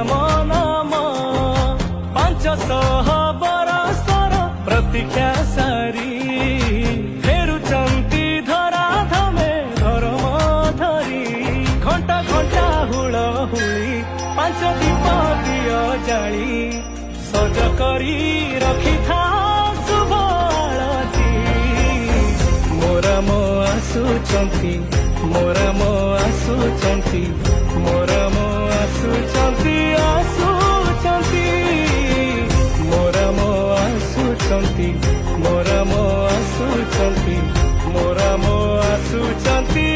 ମୋ ନାମ 500 ବରଷର ପ୍ରତୀକ୍ଷା ସାରି ଫେରୁଛନ୍ତି ଧରା ଧମେ ଧର୍ମ ଧରି ଘଣ୍ଟା ଘଣ୍ଟା ହୁଳହୁଳି 5 ଦୀପ ଦିଅ ଜାଳି ସଜ କରି ରଖିଥା ଶୁଭ ଆଳତି ମୋର ମୋ ଆସୁଛନ୍ତି ମୋର ମୋ ଆସୁଛନ୍ତି ମୋର ମୋ ଆସୁଛନ୍ତି ଆସୁଛନ୍ତି ମୋର ମୋ ଆସୁଛନ୍ତି ମୋର ମୋ ଆସୁଛନ୍ତି ମୋର ମୋ ଆସୁଛନ୍ତି